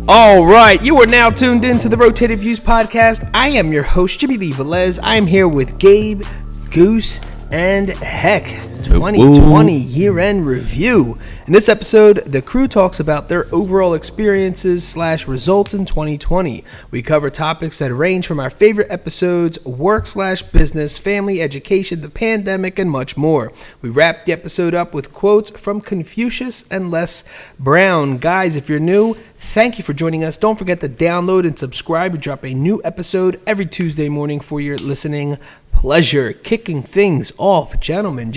All right, you are now tuned into the Rotated Views podcast. I am your host, Jimmylee Velez. I am here with Gabe, Goose, and Heck. 2020 year-end review. In this episode, the crew talks about their overall experiences / results in 2020. We cover topics that range from our favorite episodes, work / business, family, education, the pandemic, and much more. We wrap the episode up with quotes from Confucius and Les Brown. Guys, if you're new, thank you for joining us. Don't forget to download and subscribe. We drop a new episode every Tuesday morning for your listening pleasure. Kicking things off, gentlemen.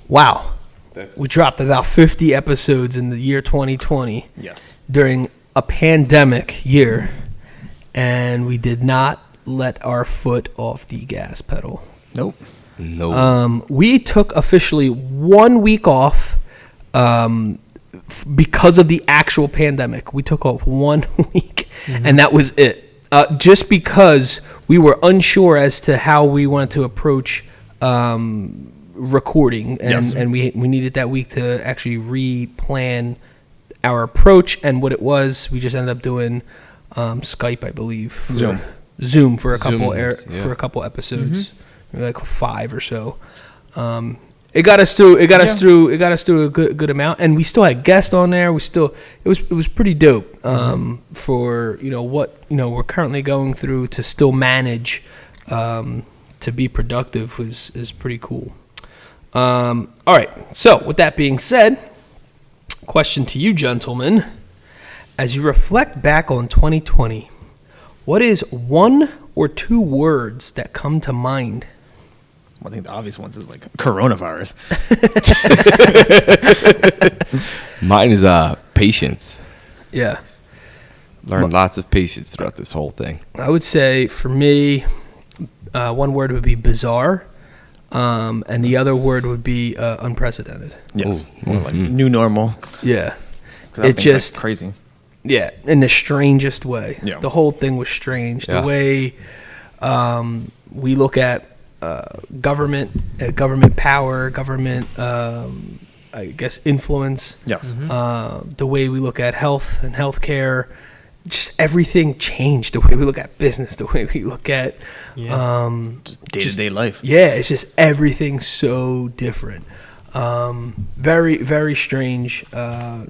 Wow. We dropped about 50 episodes in the year 2020. Yes. During a pandemic year, and we did not let our foot off the gas pedal. Nope. We took officially 1 week off because of the actual pandemic. We took off 1 week, and that was it. Just because we were unsure as to how we wanted to approach recording, and we needed that week to actually re-plan our approach and what it was. We just ended up doing Skype, I believe, Zoom for a couple for a couple episodes, maybe like 5 or so. It got us through a good amount, and we still had guests on there. It was pretty dope for what we're currently going through to still manage to be productive is pretty cool. All right. So with that being said, question to you, gentlemen: as you reflect back on 2020, what is 1 or 2 words that come to mind? I think the obvious ones is like coronavirus. Mine is patience. Yeah. Learned lots of patience throughout this whole thing. I would say for me, 1 word would be bizarre, and the other word would be unprecedented. Yes. More like new normal. Yeah. It just like crazy. Yeah, in the strangest way. Yeah. The whole thing was strange. The way we look at government power, government, I guess, influence. Yes. The way we look at health and healthcare, just everything changed. The way we look at business, the way we look at just day-to-day life. Yeah, it's just everything so different. Very, very strange.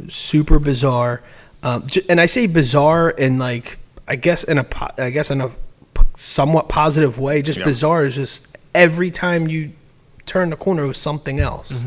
Super bizarre. And I say bizarre in like I guess in a somewhat positive way. Just bizarre is just every time you turn the corner, it was something else.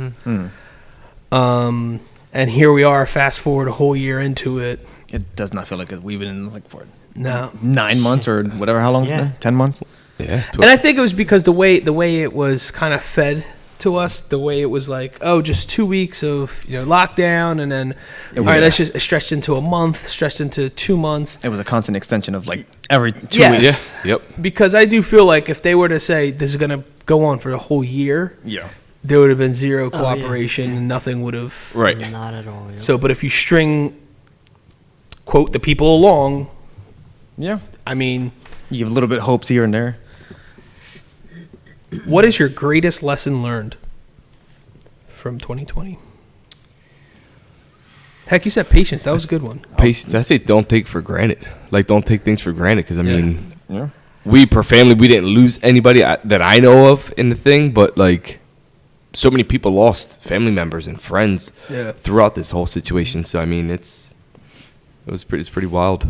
And here we are, fast forward a whole year into it. It does not feel like we've been in like for 9 months or whatever. How long it's been? 10 months. Yeah. And I think it was because the way it was kind of fed to us, the way it was like, just 2 weeks of lockdown, and then let's just stretched into a month, stretched into 2 months. It was a constant extension of like every 2 weeks. Yeah. Yep. Because I do feel like if they were to say this is gonna go on for the whole year, there would have been zero cooperation and nothing would have. Right. Not at all. Yep. So, but if you string, quote, the people along, I mean, you give a little bit of hopes here and there. What is your greatest lesson learned from 2020? Heck, you said patience. That was a good one. Patience. I say don't take for granted. Like, don't take things for granted. Because, I mean, we, per family, we didn't lose anybody that I know of in the thing. But, like, so many people lost family members and friends throughout this whole situation. So, I mean, it's pretty wild.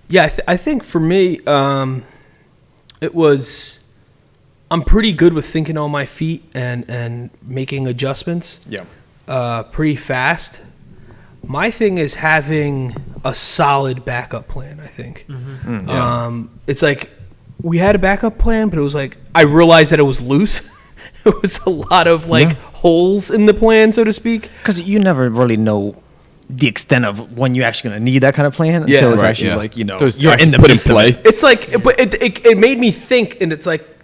Yeah, I think for me, it was... I'm pretty good with thinking on my feet and making adjustments. Pretty fast. My thing is having a solid backup plan, I think. It's like we had a backup plan, but it was like I realized that it was loose. It was a lot of holes in the plan, so to speak. Because you never really know the extent of when you're actually going to need that kind of plan until it's actually you're in the put in play. It's like, but it made me think, and it's like,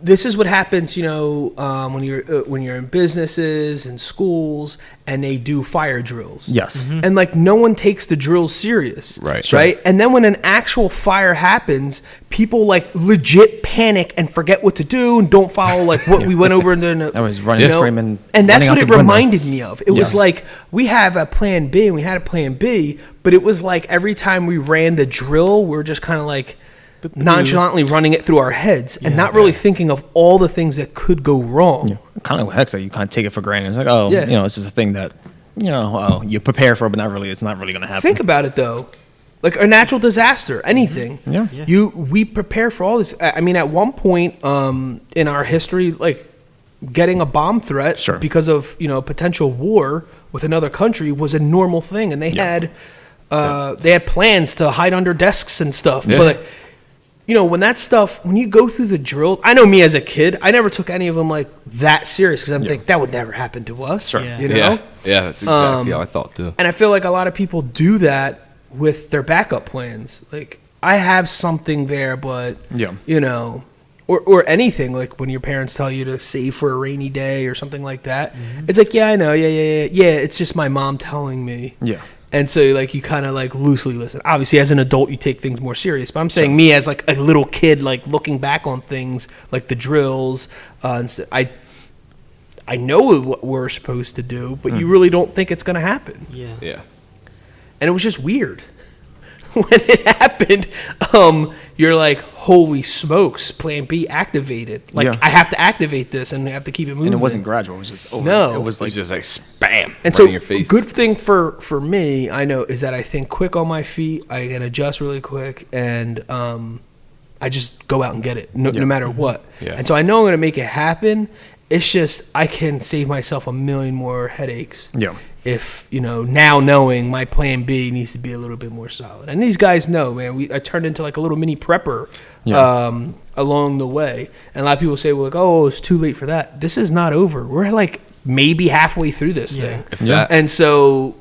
this is what happens, when you're in businesses and schools and they do fire drills. Yes. Mm-hmm. And like no one takes the drills serious. Right. Right. And then when an actual fire happens, people like legit panic and forget what to do and don't follow like what we went over in the. I was running, screaming, and that's what it reminded me of. It was like we have a plan B and we had a plan B, but it was like every time we ran the drill, we were just kind of like nonchalantly running it through our heads and not really thinking of all the things that could go wrong. Kind of with Hexa, you kind of take it for granted. It's like, it's just a thing that, you prepare for, but it's not really going to happen. Think about it though. Like a natural disaster, anything. We prepare for all this. I mean, at one point in our history, like getting a bomb threat because of, potential war with another country was a normal thing. And they had plans to hide under desks and stuff. But like, when you go through the drill, I know me as a kid, I never took any of them like that serious because I'm thinking that would never happen to us. Yeah, that's exactly how I thought too. And I feel like a lot of people do that with their backup plans. Like I have something there, but or anything like when your parents tell you to save for a rainy day or something like that. Mm-hmm. It's like, I know, it's just my mom telling me. Yeah. And so, like, you kind of, like, loosely listen. Obviously, as an adult, you take things more serious. But I'm saying me as, like, a little kid, like, looking back on things, like the drills. And so I know what we're supposed to do, but you really don't think it's going to happen. Yeah. And it was just weird. When it happened, you're like, holy smokes, plan B activated. Like, I have to activate this and I have to keep it moving. And it wasn't gradual. It was just over. No. It was just like spam. And so, your face. Good thing for me, I know, is that I think quick on my feet. I can adjust really quick. And I just go out and get it, no matter what. Yeah. And so I know I'm going to make it happen. It's just I can save myself a million more headaches. Yeah. If, now knowing my plan B needs to be a little bit more solid. And these guys know, man, I turned into like a little mini prepper along the way. And a lot of people say, well, like, oh, it's too late for that. This is not over. We're like maybe halfway through this thing. And so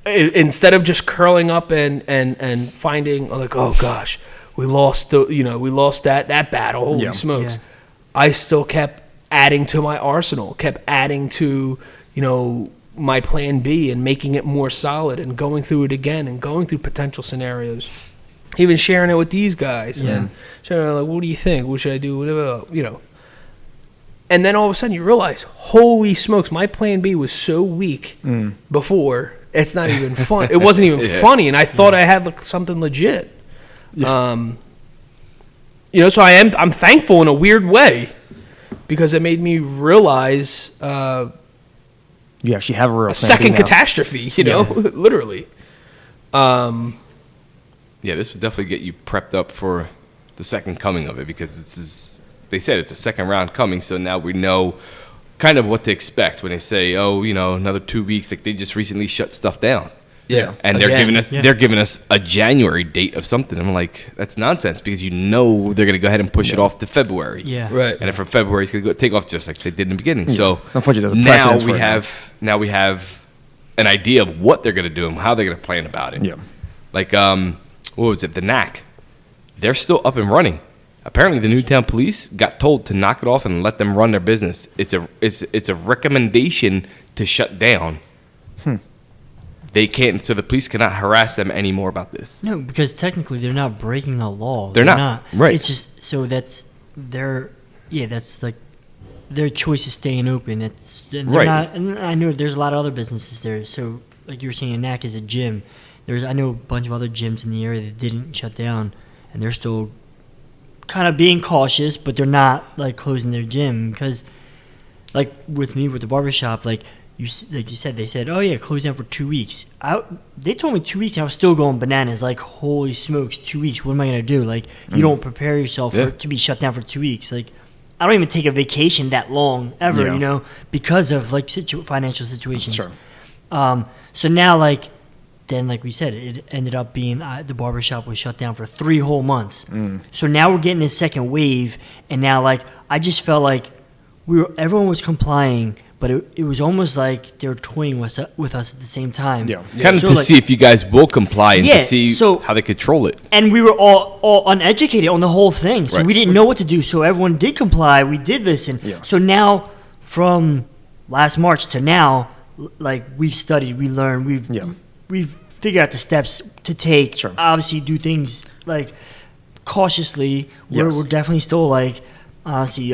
instead of just curling up and finding like, oh gosh, we lost that battle. Holy smokes. Yeah. I still kept adding to my arsenal, kept adding to, my plan B and making it more solid and going through it again and going through potential scenarios, even sharing it with these guys and sharing like, what do you think? What should I do? Whatever, And then all of a sudden you realize, holy smokes, my plan B was so weak before. It's not even fun. It wasn't even funny. And I thought I had like something legit. Yeah. So I'm thankful in a weird way because it made me realize, you actually have a second catastrophe, literally. This would definitely get you prepped up for the second coming of it because they said it's a second round coming, so now we know kind of what to expect when they say, another 2 weeks. Like they just recently shut stuff down. Yeah, and they're giving us a January date of something. I'm like, that's nonsense because they're going to go ahead and push it off to February. Yeah, right. And then from February, it's going to take off just like they did in the beginning. Yeah. So now we have an idea of what they're going to do and how they're going to plan about it. Yeah, like what was it? The NAC, they're still up and running. Apparently, the Newtown police got told to knock it off and let them run their business. It's a recommendation to shut down. They can't, so the police cannot harass them anymore about this. No, because technically they're not breaking a law. They're not. Right. It's just, so that's that's like their choice of staying open. They're not, and I know there's a lot of other businesses there. So, like you were saying, NAC is a gym. I know a bunch of other gyms in the area that didn't shut down, and they're still kind of being cautious, but they're not, like, closing their gym. Because, like, with me, with the barbershop, like you said, they said, oh yeah, close down for 2 weeks. They told me 2 weeks, and I was still going bananas. Like, holy smokes, 2 weeks. What am I gonna do? Like, you don't prepare yourself to be shut down for 2 weeks. Like, I don't even take a vacation that long ever, because of like financial situations. Sure. So now, like, then like we said, it ended up being the barbershop was shut down for 3 whole months. So now we're getting a second wave, and now like I just felt like everyone was complying. but it was almost like they were toying with us at the same time. Yeah. Kind of So, to like, see if you guys will comply and Yeah, to see so- how they control it. And we were all uneducated on the whole thing, so Right. we didn't know what to do. So everyone did comply. We did listen. Yeah. So now, from last March to now, like we've studied, we learned, we've figured out the steps to take. Sure. Obviously, do things like cautiously. Yes. We're definitely still like honestly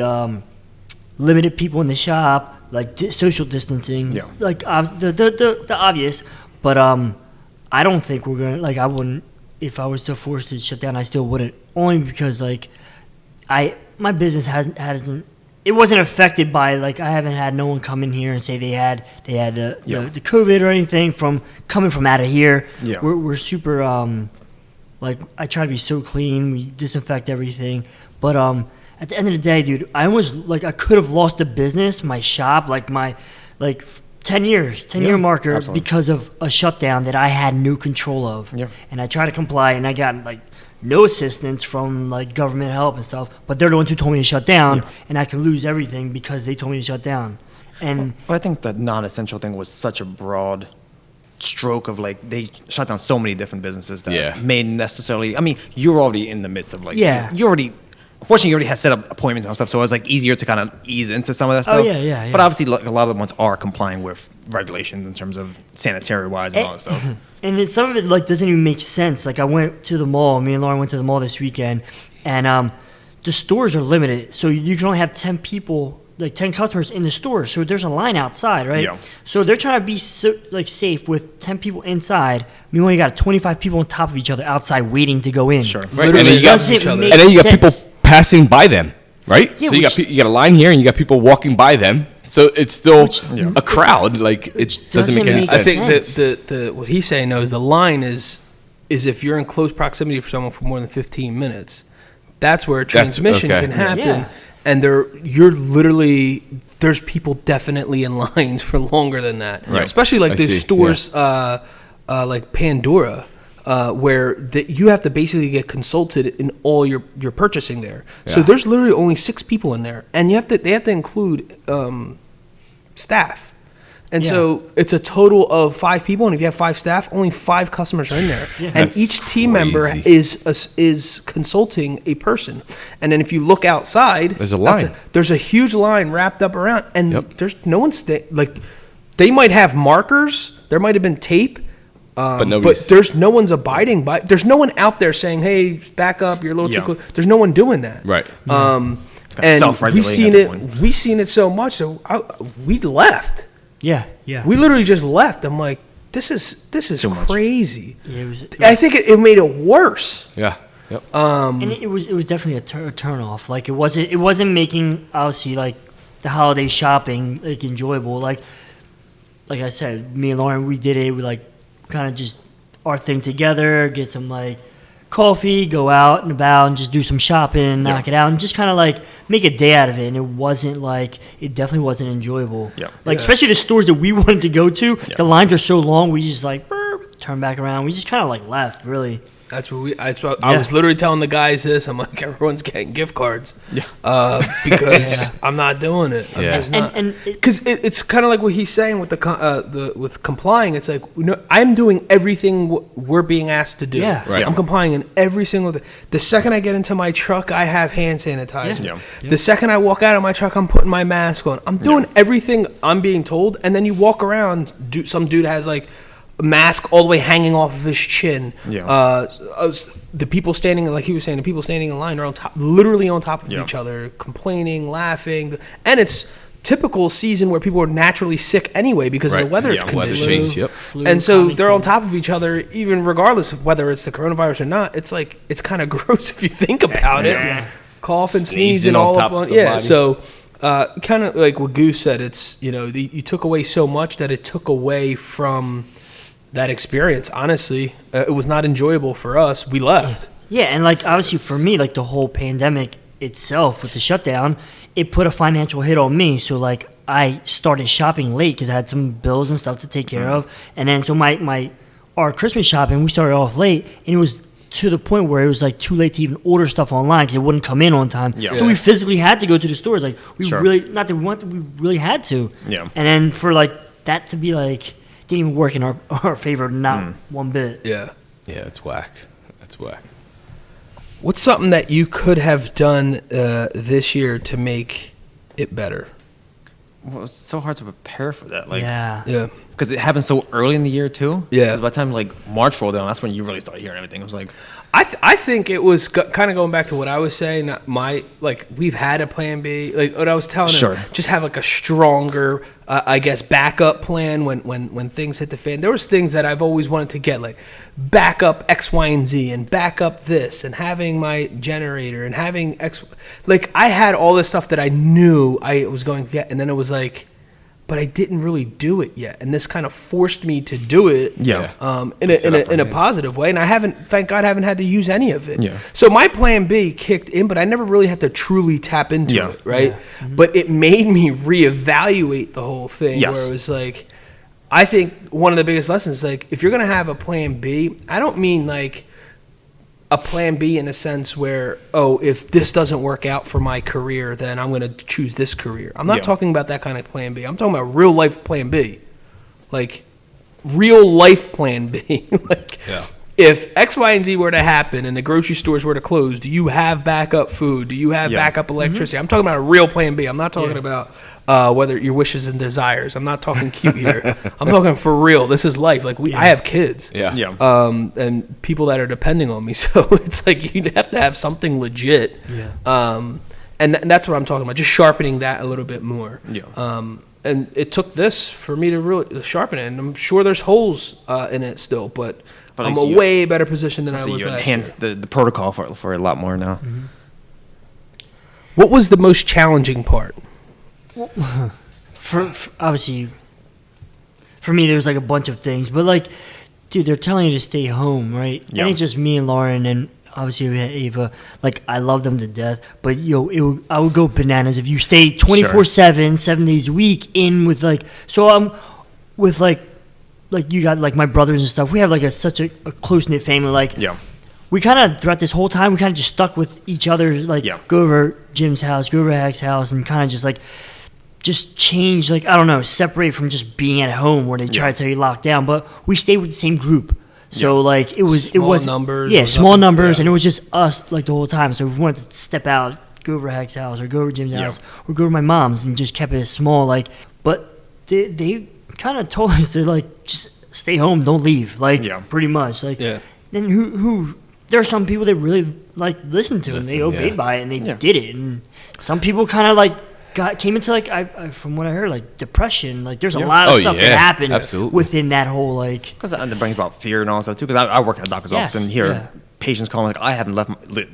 limited people in the shop, like social distancing. Yeah. Like the obvious, but I don't think we're gonna like. I wouldn't if I was to force it to shut down. I still wouldn't, only because like my business hasn't. It wasn't affected by like I haven't had no one come in here and say they had the COVID or anything from coming from out of here. Yeah. We're super like I try to be so clean. We disinfect everything, but at the end of the day, dude, I almost like I could have lost the business, my shop, like my 10 year marker absolutely. because of a shutdown that I had no control of. Yeah. And I tried to comply, and I got like no assistance from like government help and stuff. But they're the ones who told me to shut down, and I could lose everything because they told me to shut down. And But I think the non-essential thing was such a broad stroke of like they shut down so many different businesses that may necessarily. I mean, you're already in the midst of like you already. Unfortunately, you already had set up appointments and stuff, so it was like easier to kind of ease into some of that stuff. Yeah. But obviously, like, a lot of the ones are complying with regulations in terms of sanitary wise and all that stuff. And then some of it like doesn't even make sense. Like I went to the mall. Me and Lauren went to the mall this weekend, and the stores are limited, so you can only have 10 people, like 10 customers in the store. So there's a line outside, right? Yeah. So they're trying to be safe with 10 people inside. We only got 25 people on top of each other outside waiting to go in. Sure. Right. Literally And then you got doesn't each other. make And then you got sense. people passing by them, right? Yeah, so you which- got a line here, and you got people walking by them. So it's still a crowd. Like it doesn't make any make sense. I think sense. that the what he's saying though is the line is if you're in close proximity for someone for more than 15 minutes, that's where a transmission okay. can happen. Yeah. And there's people definitely in lines for longer than that. Right. Especially like I there's see, stores like Pandora. Where you have to basically get consulted in all your purchasing there. So Yeah. there's literally only 6 people in there, and they have to include staff. And so it's a total of 5 people, and if you have 5 staff, only 5 customers are in there. Yeah. And That's each team member crazy. is consulting a person. And then if you look outside, There's a line. There's a huge line wrapped up around, and Yep. there's no one like they might have markers, there might have been tape. But there's no one's abiding by. There's no one out there saying, "Hey, back up! You're a little too close." There's no one doing that. Right. And self-regulating at that point. we've seen it so much that we left. Yeah. We literally just left. I'm like, this is Too much. crazy. Yeah, it was I think it made it worse. Yeah. Yep. and it was definitely a turn off. Like it wasn't making obviously like the holiday shopping like enjoyable. Like I said, me and Lauren, we did it. We like kind of just our thing together, get some like coffee, go out and about and just do some shopping, knock it out, and just kind of like make a day out of it. And it definitely wasn't enjoyable. Yeah. Like especially the stores that we wanted to go to, the lines are so long. We just like turn back around. We just kind of like left really. That's what I was literally telling the guys this. I'm like, everyone's getting gift cards. Because I'm not doing it. I'm Yeah. just not. And Because it's kind of like what he's saying with with complying. It's like, I'm doing everything we're being asked to do. Yeah. Right. I'm complying in every single thing. The second I get into my truck, I have hand sanitizer. Yeah. The second I walk out of my truck, I'm putting my mask on. I'm doing everything I'm being told. And then you walk around, some dude has like a mask all the way hanging off of his chin. Yeah. The people standing, like he was saying, the people standing in line are literally on top of Yeah. each other, complaining, laughing, and it's typical season where people are naturally sick anyway because of the weather Yeah, weather conditions. change. Yep. flu, And so common they're on cold. top of each other, even regardless of whether it's the coronavirus or not. It's like it's kind of gross if you think about it. Cough and sneeze Sneezing and all on up top of on yeah. somebody. So kind of like what Goose said, it's you took away so much that it took away from that experience. Honestly, it was not enjoyable for us. We left. Yeah, and like obviously for me, like the whole pandemic itself with the shutdown, it put a financial hit on me. So like I started shopping late because I had some bills and stuff to take care of, and then so our Christmas shopping we started off late, and it was to the point where it was like too late to even order stuff online because it wouldn't come in on time. Yeah. So we physically had to go to the stores. Like we Sure. really, not that we wanted, we really had to. Yeah. And then for like that to be like, didn't even work in our favor, not one bit. Yeah. Yeah, it's whack. That's whack. What's something that you could have done this year to make it better? Well, it's so hard to prepare for that. Like, Yeah. because it happened so early in the year too. Yeah. Because by the time like March rolled around, that's when you really started hearing everything. It was like, I think it was kind of going back to what I was saying. We've had a plan B. Like what I was telling Sure. him, just have like a stronger, I guess, backup plan when things hit the fan. There was things that I've always wanted to get, like backup X, Y, and Z, and backup this, and having my generator, and having X. Like I had all this stuff that I knew I was going to get, and then it was like, but I didn't really do it yet, and this kind of forced me to do it. Yeah. In a positive way, and I haven't, thank God, haven't had to use any of it. Yeah. So my plan B kicked in, but I never really had to truly tap into it, right? Yeah. But it made me reevaluate the whole thing. Yes. Where it was like, I think one of the biggest lessons is like, if you're gonna have a plan B, I don't mean like a plan B in a sense where, oh, if this doesn't work out for my career, then I'm going to choose this career. I'm not talking about that kind of plan B. I'm talking about real life plan B. Like, real life plan B. Like, if X, Y, and Z were to happen and the grocery stores were to close, do you have backup food? Do you have backup electricity? I'm talking about a real plan B. I'm not talking about whether your wishes and desires. I'm not talking cute here. I'm talking for real. This is life. Like I have kids. And people that are depending on me. So it's like you'd have to have something legit. And that's what I'm talking about. Just sharpening that a little bit more. And it took this for me to really sharpen it. And I'm sure there's holes in it still, but I'm a way better position than I was last year. Enhance the protocol for a lot more now. Mm-hmm. What was the most challenging part? For obviously, for me, there's like a bunch of things, but like, dude, they're telling you to stay home, right? Yeah. And it's just me and Lauren, and obviously we had Ava. Like, I love them to death, but I would go bananas if you stay 24/7, 7 days a week in with like. So I'm with like you got like my brothers and stuff. We have like such a close knit family. Like, we kind of throughout this whole time, we kind of just stuck with each other. Like, go over Jim's house, go over Hack's house, and kind of just like. Just change, like, I don't know, separate from just being at home where they try to tell you lock down, but we stayed with the same group. So like it was numbers. Yeah, small numbers, and it was just us like the whole time. So if we wanted to step out, go over Hack's house or go over Jim's house or go to my mom's and just kept it small, like, but they kind of told us to like just stay home, don't leave, like pretty much. Like then who there are some people that really like listened to it and they obeyed by it and they did it. And some people kind of like came into like I from what I heard like depression. Like there's a lot of stuff that happened within that whole like because that brings about fear and all that stuff too. Because I work in a doctor's office and hear patients calling like I haven't left.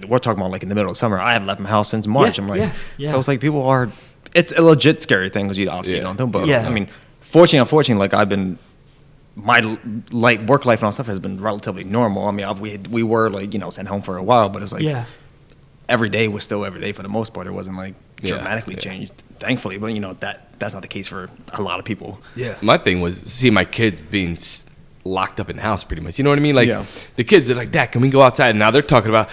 We're talking about like in the middle of summer. I haven't left my house since March. I'm like so it's like people are. It's a legit scary thing because you obviously don't know. But I mean, unfortunately, like I've been. My work life and all stuff has been relatively normal. I mean, we were like sent home for a while, but it was like every day was still every day for the most part. It wasn't like dramatically changed, thankfully. But that's not the case for a lot of people. Yeah. My thing was see my kids being locked up in the house, pretty much. You know what I mean? Like the kids are like, Dad, can we go outside? And now they're talking about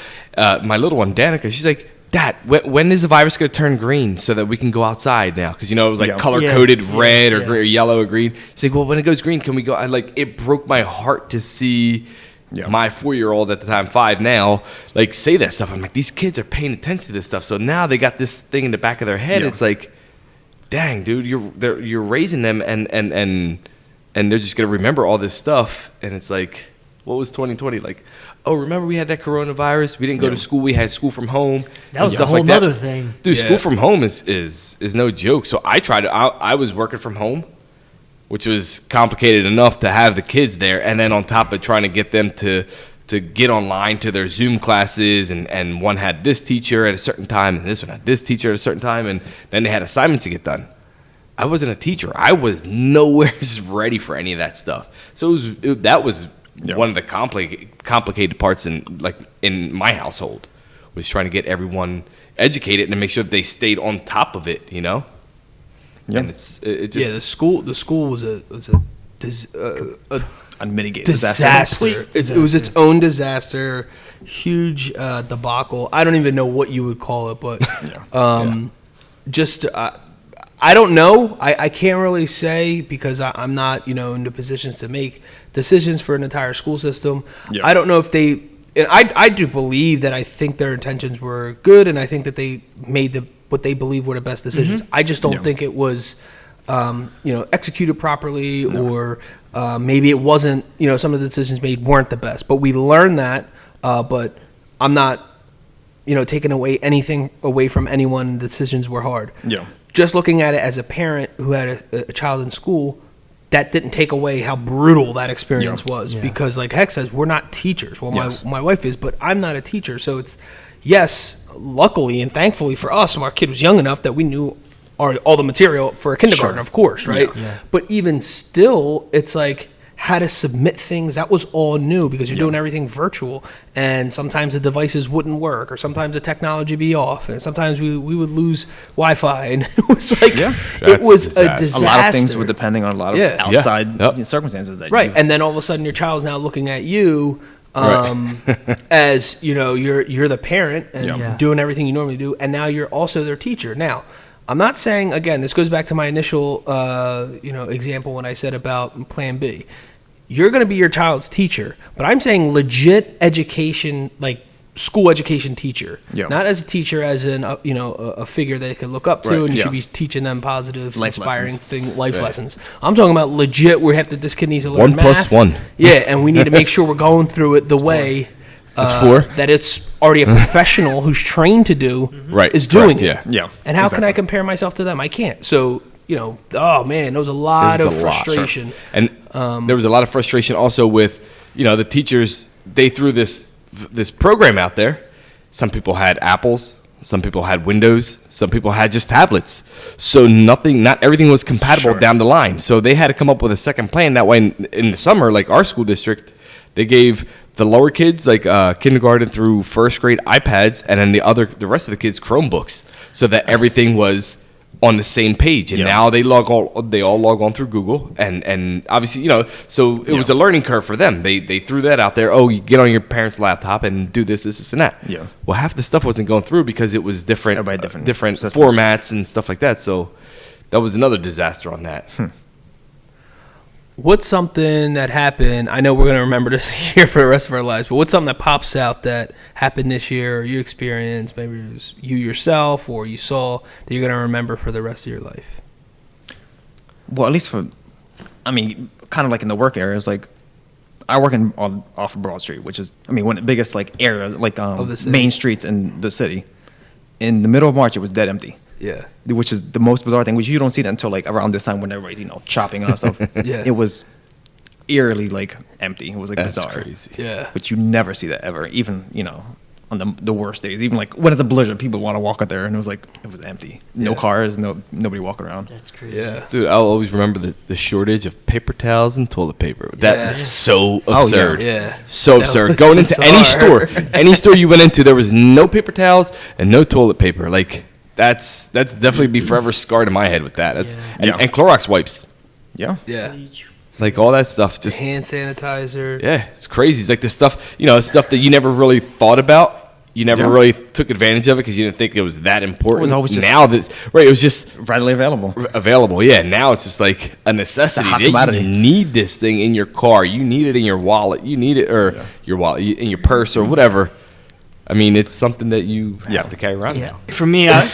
my little one, Danica. She's like, Dad, when is the virus going to turn green so that we can go outside now? Because, it was like color-coded red or yellow or green. She's like, well, when it goes green, can we go? It broke my heart to see my 4-year-old at the time, 5 now, like say that stuff. I'm like, these kids are paying attention to this stuff. So now they got this thing in the back of their head. It's like, dang, dude, you're raising them and they're just going to remember all this stuff. And it's like, what was 2020? Like, oh, remember we had that coronavirus? We didn't go to school. We had school from home. That was a whole other thing. Dude, school from home is no joke. So I was working from home, which was complicated enough to have the kids there. And then on top of trying to get them to get online to their Zoom classes. And one had this teacher at a certain time. And this one had this teacher at a certain time. And then they had assignments to get done. I wasn't a teacher. I was nowhere ready for any of that stuff. So that was one of the complicated parts in my household was trying to get everyone educated and to make sure that they stayed on top of it, And it just the school was a unmitigated disaster. It was its own disaster, huge debacle. I don't even know what you would call it, but just I don't know. I can't really say because I'm not in the positions to make decisions for an entire school system. Yeah. I don't know if they. And I do believe that I think their intentions were good, and I think that they made what they believe were the best decisions. Mm-hmm. I just don't think it was, executed properly, or maybe it wasn't. Some of the decisions made weren't the best. But we learned that. But I'm not, taking anything away from anyone. The decisions were hard. Yeah. Just looking at it as a parent who had a child in school. That didn't take away how brutal that experience was because, like Heck says, we're not teachers. Well, my wife is, but I'm not a teacher. So it's, luckily and thankfully for us, our kid was young enough that we knew all the material for a kindergarten, of course, right? Yeah. But even still, it's like how to submit things. That was all new because you're doing everything virtual, and sometimes the devices wouldn't work, or sometimes the technology be off, and sometimes we would lose Wi-Fi, and it was like it was a disaster. A lot of things were depending on a lot of outside circumstances. And then all of a sudden your child's now looking at you as you're the parent and doing everything you normally do, and now you're also their teacher. Now, I'm not saying, again, this goes back to my initial example when I said about Plan B. You're going to be your child's teacher, but I'm saying legit education, like school education teacher, not as a teacher, as in a figure they could look up to, and you should be teaching them positive, life inspiring life lessons. I'm talking about legit. We have this kid needs to learn 1 + math. 1. Yeah, and we need to make sure we're going through it the way that it's already a professional who's trained to do is doing it. Yeah. And how can I compare myself to them? I can't. So oh man, there was a lot of frustration. And there was a lot of frustration also with, the teachers. They threw this program out there. Some people had Apples, some people had Windows, some people had just tablets. So not everything was compatible down the line. So they had to come up with a second plan. That way in the summer, like our school district, they gave the lower kids, like kindergarten through first grade, iPads, and then the rest of the kids Chromebooks, so that everything was on the same page. And now they all log on through Google, and obviously so it was a learning curve for them. They threw that out there. Oh, you get on your parents' laptop and do this and that. Yeah. Well, half the stuff wasn't going through because it was different formats and stuff like that. So that was another disaster on that. What's something that happened? I know we're going to remember this year for the rest of our lives, but what's something that pops out that happened this year, or you experienced, maybe it was you yourself, or you saw, that you're going to remember for the rest of your life? Well, at least kind of like in the work area, it's like I work off of Broad Street, which is, one of the biggest area, main streets in the city. In the middle of March, it was dead empty. Yeah. Which is the most bizarre thing, which you don't see that until like around this time when everybody, chopping and stuff. Yeah. It was eerily like empty. It was like That's bizarre. Crazy. Yeah. But you never see that ever. Even, on the worst days. Even like when it's a blizzard, people want to walk out there, and it was empty. No cars, nobody walking around. That's crazy. Yeah. Dude, I'll always remember the shortage of paper towels and toilet paper. That is so absurd. Yeah. So absurd. Going into any store you went into, there was no paper towels and no toilet paper. Like, that's definitely be forever scarred in my head with that. And Clorox wipes. Yeah. Yeah. Like all that stuff, just hand sanitizer. Yeah, it's crazy. It's like this stuff, stuff that you never really thought about. You never really took advantage of it because you didn't think it was that important. It was always just it was just readily available. Yeah, now it's just like a necessity. You need this thing in your car. You need it in your wallet. You need it your wallet in your purse or whatever. It's something that you have to carry around now. For me, I'm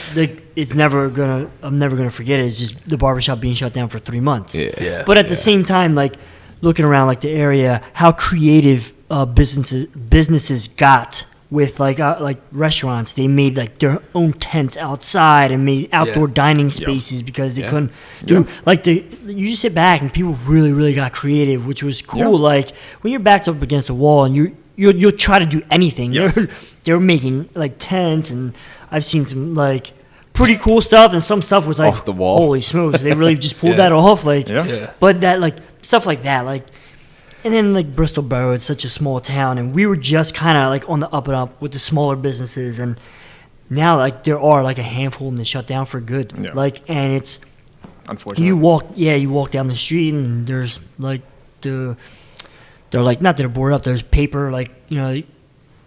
never gonna forget it. It's just the barbershop being shut down for 3 months. Yeah. But at the same time, like looking around like the area, how creative businesses got with like restaurants. They made like their own tents outside and made outdoor dining spaces because they couldn't do you just sit back and people really, really got creative, which was cool. Yeah. Like when you're backed up against a wall and you'll try to do anything. Yes. They're making like tents, and I've seen some like pretty cool stuff, and some stuff was like off the wall. Holy smokes, they really just pulled that off. But that like stuff like that, like, and then like Bristol Borough is such a small town, and we were just kind of like on the up and up with the smaller businesses, and now like there are like a handful and they shut down for good. Yeah. Like, and it's unfortunate. You walk down the street and there's like they're like, not that they're boarded up. There's paper, like, you know,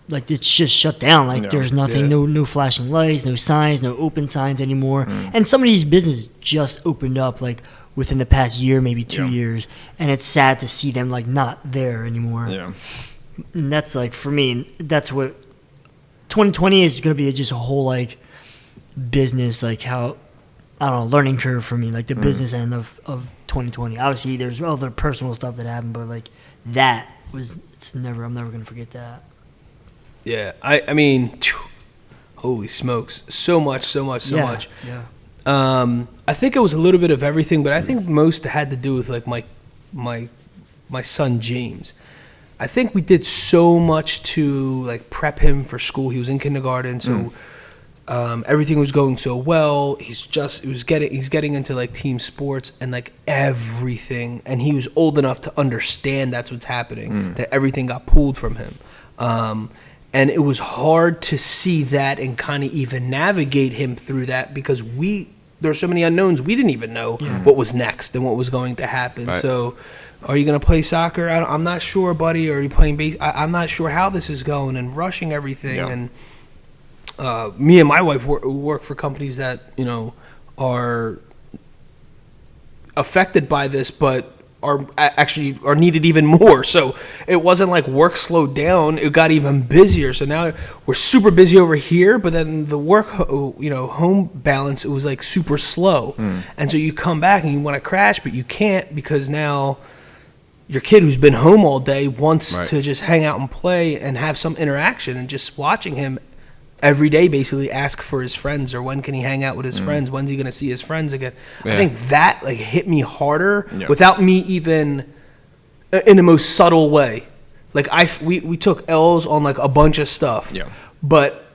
like it's just shut down. Like there's nothing, no flashing lights, no signs, no open signs anymore. And some of these businesses just opened up like within the past year, maybe 2 years, and it's sad to see them like not there anymore. Yeah, and that's like, for me, that's what 2020 is going to be, just a whole like business, like how, I don't know, learning curve for me, like the business end of 2020. Obviously, there's other personal stuff that happened, but like that was, I'm never going to forget that. Yeah, I mean, holy smokes, so much. Yeah. I think it was a little bit of everything, but I think most had to do with like my son James. I think we did so much to like prep him for school. He was in kindergarten, so everything was going so well. He's getting into like team sports and like everything, and he was old enough to understand that's what's happening. That everything got pulled from him. And it was hard to see that and kind of even navigate him through that, because there are so many unknowns. We didn't even know what was next and what was going to happen. Right. So, are you going to play soccer? I'm not sure, buddy. Or are you playing base? I'm not sure how this is going, and rushing everything. Yeah. And me and my wife work for companies that, you know, are affected by this, but are needed even more. So it wasn't like work slowed down, it got even busier. So now we're super busy over here, but then the work, home balance, it was like super slow. And so you come back and you want to crash, but you can't, because now your kid who's been home all day wants to just hang out and play and have some interaction, and just watching him every day basically ask for his friends, or when can he hang out with his friends, when's he going to see his friends again. I think that like hit me harder without me even in the most subtle way. Like we took L's on like a bunch of stuff, but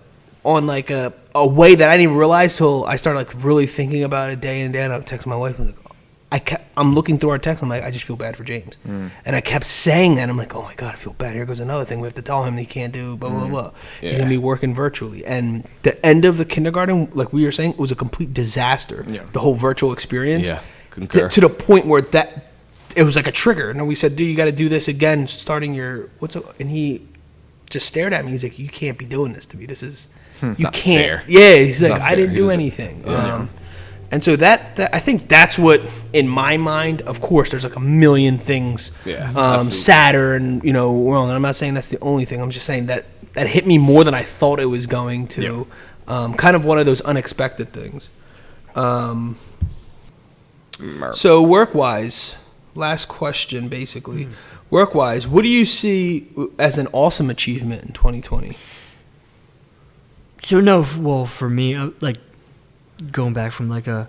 on like a way that I didn't even realize till I started like really thinking about it day in and day out. I would text my wife and I'm looking through our text. I'm like, I just feel bad for James. And I kept saying that. I'm like, oh my God, I feel bad. Here goes another thing. We have to tell him he can't do blah, blah, blah. Yeah. He's going to be working virtually. And the end of the kindergarten, like we were saying, was a complete disaster. Yeah. The whole virtual experience. Yeah, concur. To the point where it was like a trigger. And then we said, dude, you got to do this again, starting your, and he just stared at me. He's like, you can't be doing this to me. This is, you can't. Fair. Yeah, he's like, I didn't do anything. And so that I think that's what, in my mind, of course, there's like a million things sadder and, wrong. And I'm not saying that's the only thing. I'm just saying that hit me more than I thought it was going to. Kind of one of those unexpected things. So work-wise, last question, basically. Work-wise, what do you see as an awesome achievement in 2020? So for me, like, going back from like a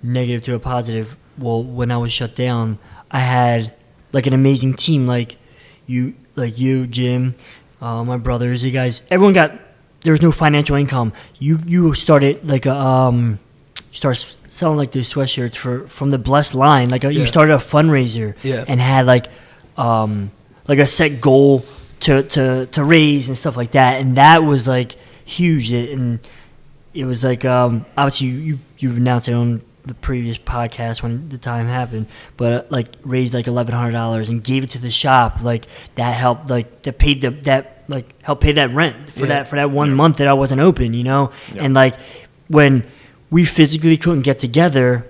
negative to a positive, when I was shut down, I had like an amazing team, like you, Jim, my brothers, you guys, everyone there was no financial income. You started like start selling like those sweatshirts from the Blessed line, like you started a fundraiser and had like a set goal to raise and stuff like that, and that was like huge. It was like, obviously you've announced it on the previous podcast when the time happened, but like raised like $1,100 and gave it to the shop. Like that helped, like that paid helped pay that rent for that 1 month that I wasn't open, And like when we physically couldn't get together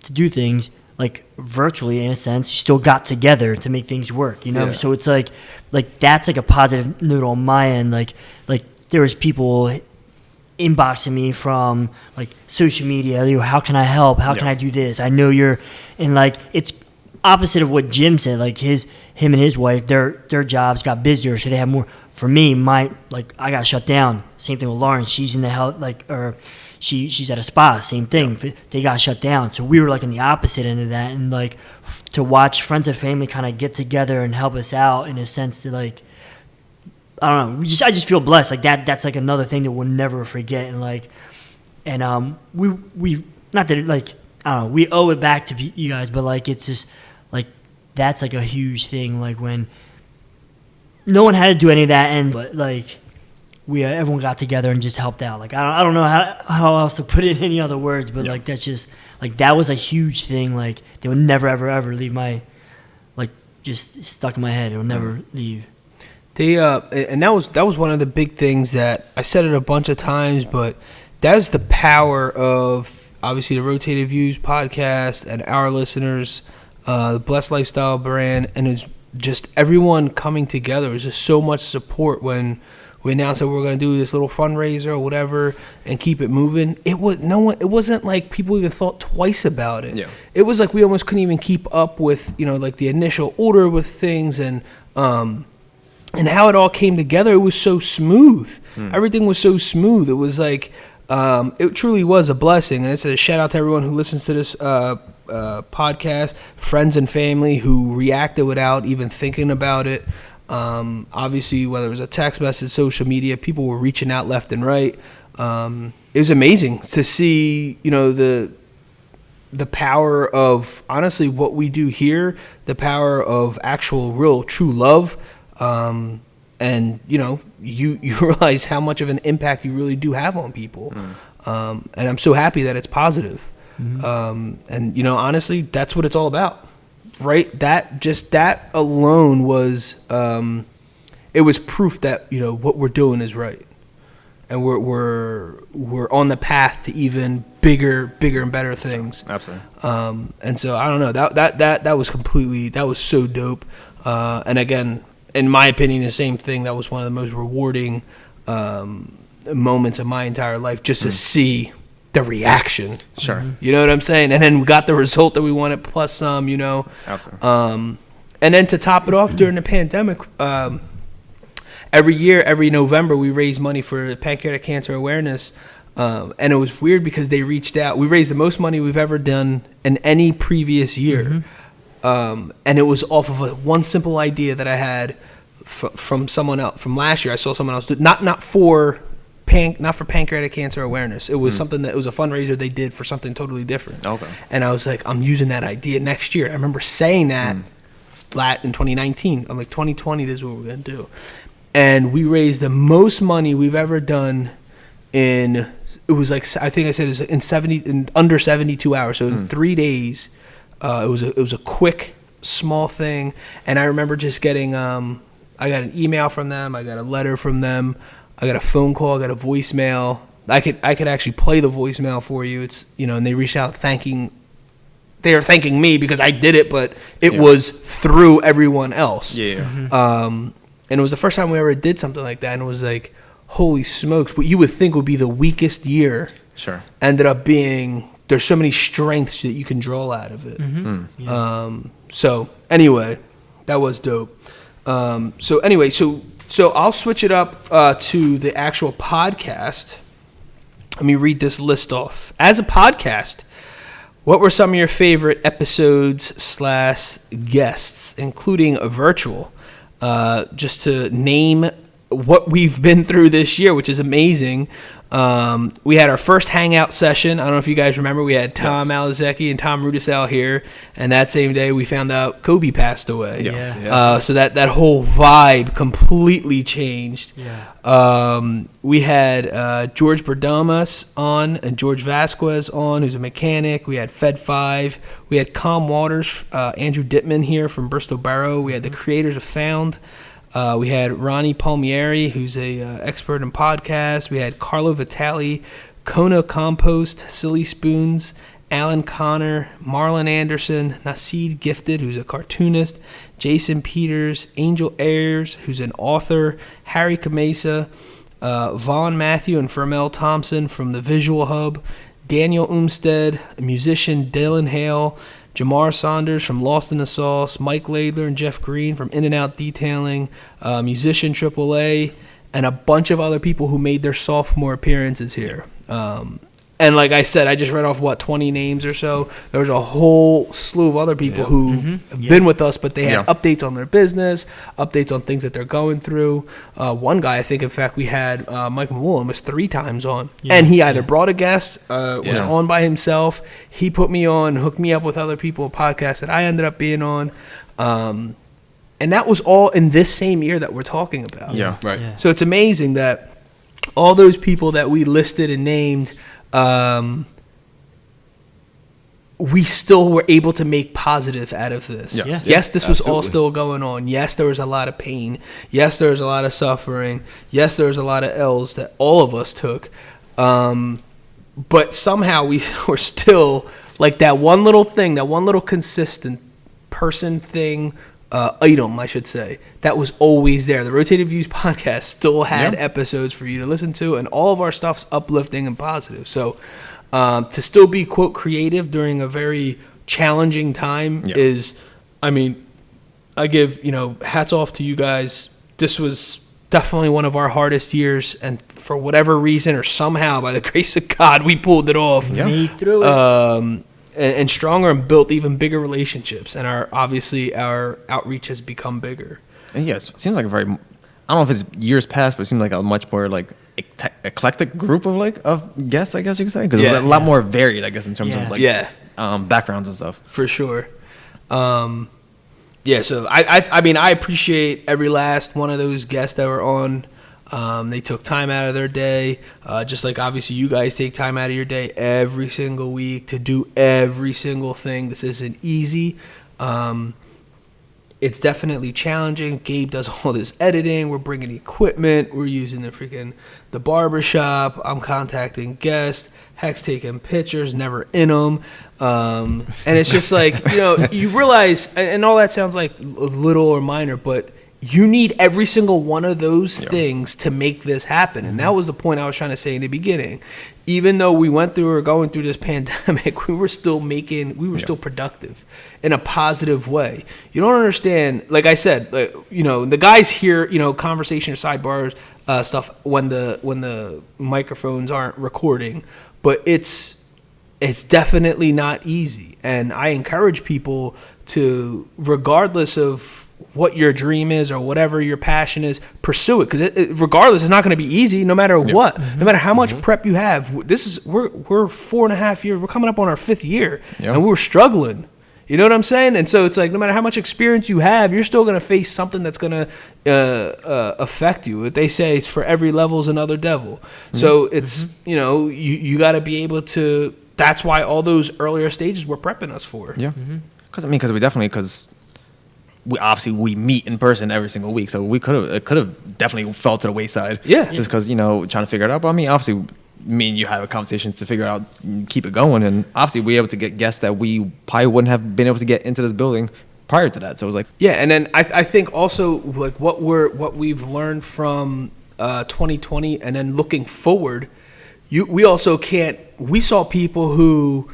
to do things, like virtually in a sense, you still got together to make things work, So it's like that's like a positive note on my end. Like there was people inboxing me from like social media, how can I help? How can I do this? I know you're, and like it's opposite of what Jim said. Like him and his wife, their jobs got busier, so they have more. For me, I got shut down. Same thing with Lauren. She's in the health, or she's at a spa. Same thing. Yeah. They got shut down, so we were like in the opposite end of that. And like to watch friends and family kind of get together and help us out in a sense to like, I don't know. I just feel blessed. Like that's like another thing that we'll never forget. And like, we not that like, I don't know. We owe it back to you guys, but like it's just like that's like a huge thing. Like when no one had to do any of that, but like everyone got together and just helped out. Like I don't know how else to put it in any other words, but like that's just like that was a huge thing. Like they would never ever leave my just stuck in my head. It'll never leave. They and that was one of the big things that I said it a bunch of times, but that's the power of obviously the Rotated Views podcast and our listeners, the Blessed Lifestyle brand, and it's just everyone coming together. It was just so much support when we announced that we were going to do this little fundraiser or whatever and keep it moving. It wasn't like people even thought twice about it. Yeah. It was like we almost couldn't even keep up with, like the initial order with things and how it all came together. It was so smooth. Everything was so smooth. It was like it truly was a blessing. And it's a shout out to everyone who listens to this podcast, friends and family who reacted without even thinking about it. Obviously, whether it was a text message, social media, people were reaching out left and right. It was amazing to see, the power of honestly what we do here, the power of actual, real, true love, and you realize how much of an impact you really do have on people. And I'm so happy that it's positive. And honestly, that's what it's all about. Right, that alone was it was proof that what we're doing is right, and we're on the path to even bigger and better things. Absolutely. And so I don't know, that was so dope. And again, in my opinion, the same thing. That was one of the most rewarding moments of my entire life, just to see the reaction. Sure. You know what I'm saying? And then we got the result that we wanted plus some, Absolutely. And then to top it off, during the pandemic, every November, we raise money for pancreatic cancer awareness. And it was weird because they reached out. We raised the most money we've ever done in any previous year. And it was off of one simple idea that I had from someone else from last year. I saw someone else do not for pancreatic cancer awareness. It was something that it was a fundraiser they did for something totally different. Okay. And I was like, I'm using that idea next year. I remember saying that in 2019. I'm like, 2020, this is what we're going to do. And we raised the most money we've ever done it was like, I think I said it was in under 72 hours. So in 3 days, it was a quick, small thing. And I remember just getting, I got an email from them. I got a letter from them. I got a phone call, I got a voicemail. I could actually play the voicemail for you. It's and they reached out they were thanking me because I did it, but it was through everyone else. Yeah. And it was the first time we ever did something like that, and it was like, holy smokes, what you would think would be the weakest year Sure. ended up being, there's so many strengths that you can draw out of it. So anyway, that was dope. So I'll switch it up to the actual podcast. Let me read this list off. As a podcast, what were some of your favorite episodes / guests, including a virtual? Just to name what we've been through this year, which is amazing. We had our first hangout session. I don't know if you guys remember. We had Tom Alizecki and Tom Rudisell here, and that same day we found out Kobe passed away. So that whole vibe completely changed. We had George Berdomas on and George Vasquez on, who's a mechanic. We had Fed 5. We had Calm Waters, Andrew Dittman here from Bristol Borough. We had the creators of Found. We had Ronnie Palmieri, who's a expert in podcasts. We had Carlo Vitale, Kona Compost, Silly Spoons, Alan Connor, Marlon Anderson, Nasid Gifted, who's a cartoonist, Jason Peters, Angel Ayers, who's an author, Harry Kamesa, Vaughn Matthew and Fermel Thompson from the Visual Hub, Daniel Umstead, a musician, Dylan Hale, Jamar Saunders from Lost in the Sauce, Mike Laidler and Jeff Green from In and Out Detailing, musician AAA, and a bunch of other people who made their sophomore appearances here. And like I said, I just read off, 20 names or so. There was a whole slew of other people who have been with us, but they had updates on their business, updates on things that they're going through. One guy, I think, in fact, we had Mike Mullen was 3 times on. And he either brought a guest, was on by himself. He put me on, hooked me up with other people, podcasts that I ended up being on. And that was all in this same year that we're talking about. So it's amazing that all those people that we listed and named, we still were able to make positive out of this. Yes, this was all still going on. Yes, there was a lot of pain. Yes, there was a lot of suffering. Yes, there was a lot of L's that all of us took. But somehow we were still like that one little thing, that one little consistent person thing, item, I should say, that was always there. The Rotated Views podcast still had episodes for you to listen to, and all of our stuff's uplifting and positive. So to still be, quote, creative during a very challenging time is, I mean, I give, hats off to you guys. This was definitely one of our hardest years, and for whatever reason or somehow, by the grace of God, we pulled it off. Made through it. And stronger and built even bigger relationships, and our outreach has become bigger. And yes, it seems like a very, I don't know if it's years past, but it seems like a much more like eclectic group of guests, I guess you could say, because it was a lot more varied, I guess, in terms of backgrounds and stuff. For sure. So I mean, I appreciate every last one of those guests that were on. They took time out of their day, just like obviously you guys take time out of your day every single week to do every single thing. This isn't easy. It's definitely challenging. Gabe does all this editing. We're bringing equipment. We're using the barbershop. I'm contacting guests. Heck's taking pictures, never in them. And it's just like, you realize, and all that sounds like little or minor, but you need every single one of those things to make this happen. And that was the point I was trying to say in the beginning. Even though we went through or going through this pandemic, we were still still productive in a positive way. You don't understand, like I said, the guys hear, conversation or sidebars stuff when the microphones aren't recording, but it's definitely not easy. And I encourage people to, regardless of what your dream is or whatever your passion is, pursue it, because regardless, it's not going to be easy no matter what. No matter how much prep you have. We're 4.5 years, we're coming up on our 5th year, and we're struggling. You know what I'm saying? And so it's like, no matter how much experience you have, you're still going to face something that's going to affect you. What they say is, for every level is another devil. So it's, you got to be able to, that's why all those earlier stages we're prepping us for. Yeah. Because we meet in person every single week, so it could have definitely fell to the wayside. Yeah. Just because trying to figure it out. But I mean, obviously, me and you have a conversation to figure out, keep it going, and obviously we're able to get guests that we probably wouldn't have been able to get into this building prior to that. So it was like, and then I think also like what we've learned from 2020, and then looking forward, we saw people who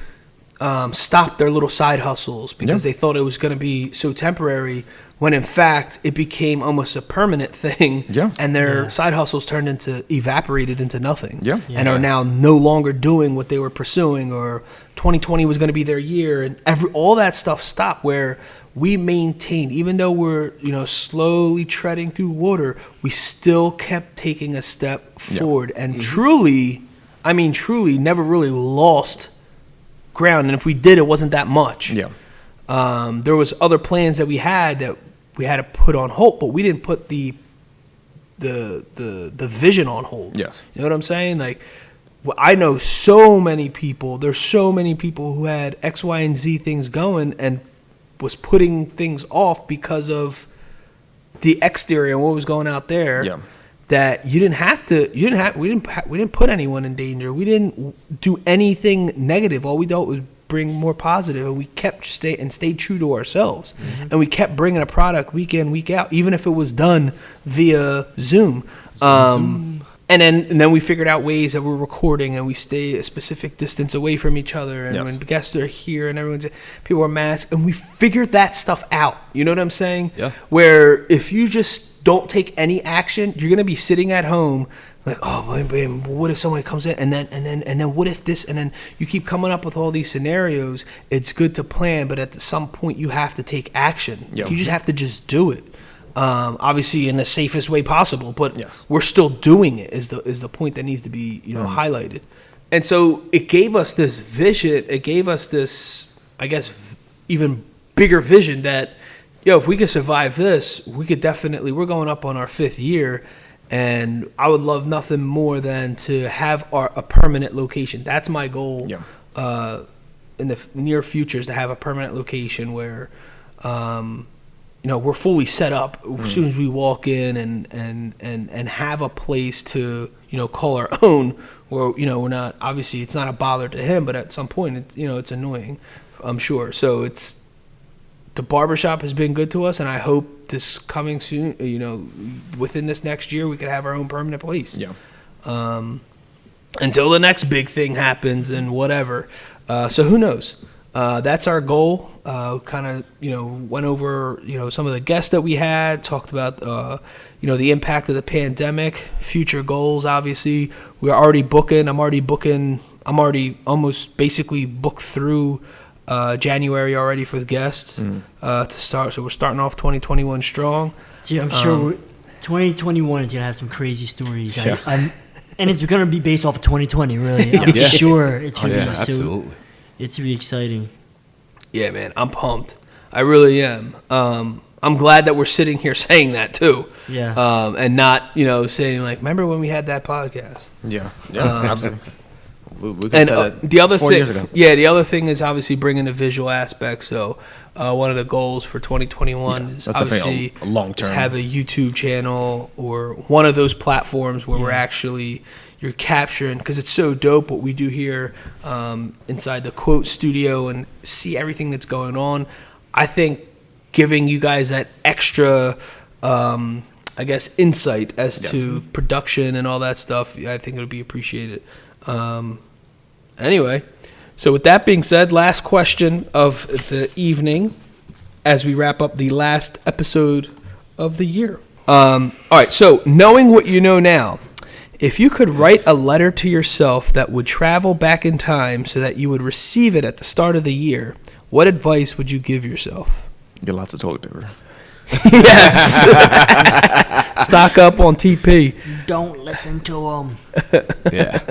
stopped their little side hustles because they thought it was going to be so temporary, when in fact it became almost a permanent thing, and their side hustles evaporated into nothing, and are now no longer doing what they were pursuing, or 2020 was going to be their year, and all that stuff stopped, where we maintained, even though we're slowly treading through water, we still kept taking a step forward, and truly never really lost ground. And if we did, it wasn't that much. There was other plans that we had to put on hold, but we didn't put the vision on hold. You know what I'm saying? Like, I know so many people. There's so many people who had X, Y, and Z things going and was putting things off because of the exterior and what was going out there. That we didn't put anyone in danger. We didn't do anything negative. All we did was bring more positive, and we kept stayed true to ourselves. And we kept bringing a product week in, week out, even if it was done via Zoom. And then we figured out ways that we're recording, and we stay a specific distance away from each other. And when guests are here, and people are masked, and we figured that stuff out. You know what I'm saying? Where if you just don't take any action, you're gonna be sitting at home like, oh, what if somebody comes in, and then what if this, and then you keep coming up with all these scenarios. It's good to plan, but at some point you have to take action. You just have to just do it. Obviously in the safest way possible, but we're still doing it is the point that needs to be highlighted. And so it gave us this vision. It gave us this, I guess, even bigger vision that, if we could survive this, we're going up on our 5th year, and I would love nothing more than to have a permanent location. That's my goal. in the near future is to have a permanent location where, we're fully set up as soon as we walk in and have a place to, call our own, where, we're not, obviously it's not a bother to him, but at some point, it's annoying, I'm sure. So the barbershop has been good to us, and I hope this coming soon, within this next year, we could have our own permanent place. Yeah. Until the next big thing happens and whatever. So who knows? That's our goal. Kind of, went over, some of the guests that we had, talked about, the impact of the pandemic, future goals, obviously. We're already booking. I'm already almost basically booked through January already for the guests to start. So we're starting off 2021 strong. Yeah, I'm sure 2021 is going to have some crazy stories. Yeah. And it's going to be based off of 2020, really. I'm sure it's going to be absolutely. It's going to be exciting. Yeah, man, I'm pumped. I really am. I'm glad that we're sitting here saying that too. Yeah. And not, saying like, remember when we had that podcast? Yeah. Absolutely. We And the other 4 thing, years ago. the other thing is obviously bringing the visual aspect. So one of the goals for 2021 is that's obviously definitely a long-term. have a YouTube channel or one of those platforms where we're actually you're capturing, because it's so dope what we do here inside the quote studio and see everything that's going on. I think giving you guys that extra, insight as to production and all that stuff, I think it would be appreciated. Anyway, so with that being said, last question of the evening as we wrap up the last episode of the year. All right, so knowing what you know now, if you could write a letter to yourself that would travel back in time so that you would receive it at the start of the year, what advice would you give yourself? Get lots of toilet paper. Yes. Stock up on TP. Don't listen to them. Yeah.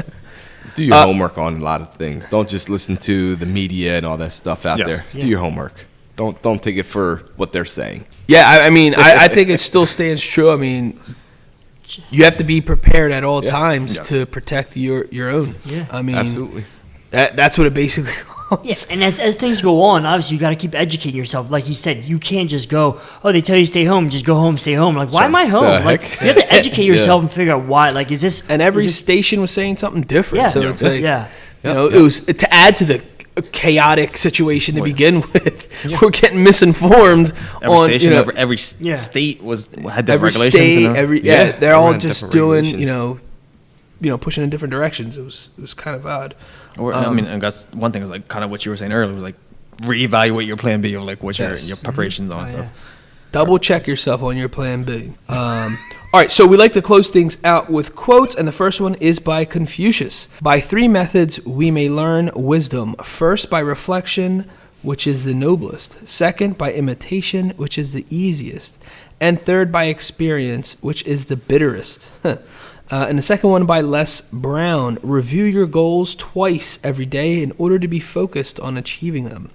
Do your homework on a lot of things. Don't just listen to the media and all that stuff out there. Yeah. Do your homework. Don't take it for what they're saying. Yeah, I think it still stands true. I mean, you have to be prepared at all times to protect your own. Yeah. I mean, Absolutely. That's what it basically Yeah, and as things go on, obviously you got to keep educating yourself. Like you said, you can't just go, they tell you stay home, just go home, stay home. Like, why am I home? Like, you have to educate yourself and figure out why. Like, is this... And every station was saying something different. Yeah. So it's like, it it was to add to the chaotic situation to begin with. We're getting misinformed Every on, station, every state had different every regulations. state, they're all just different doing, pushing in different directions. It was kind of odd. Or, I guess one thing was like kind of what you were saying earlier was like reevaluate your plan B of like what your preparations on stuff. Double check yourself on your plan B. All right, so we like to close things out with quotes, and the first one is by Confucius. By 3 methods we may learn wisdom. First, by reflection, which is the noblest. Second, by imitation, which is the easiest. And third, by experience, which is the bitterest. And the second one by Les Brown. Review your goals twice every day in order to be focused on achieving them.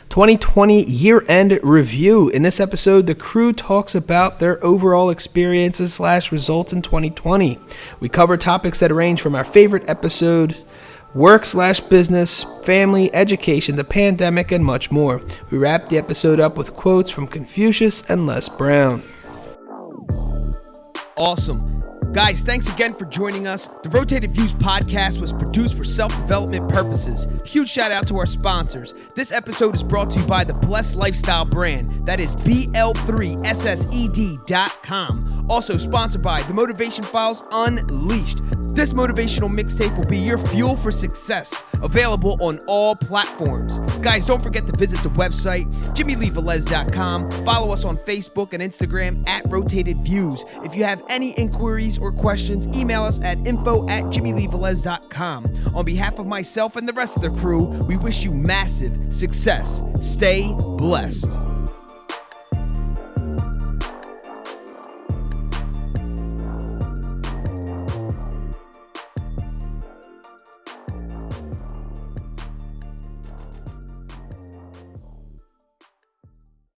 2020 year-end review. In this episode, the crew talks about their overall experiences / results in 2020. We cover topics that range from our favorite episode, work / business, family, education, the pandemic, and much more. We wrap the episode up with quotes from Confucius and Les Brown. Awesome. Guys, thanks again for joining us. The Rotated Views podcast was produced for self-development purposes. Huge shout out to our sponsors. This episode is brought to you by the Blessed Lifestyle brand. That is BL3SSED.com. Also sponsored by The Motivation Files Unleashed. This motivational mixtape will be your fuel for success. Available on all platforms. Guys, don't forget to visit the website, JimmyleeVelez.com. Follow us on Facebook and Instagram at Rotated Views. If you have any inquiries or questions, email us at info@JimmyleeVelez.com. On behalf of myself and the rest of the crew, we wish you massive success. Stay blessed.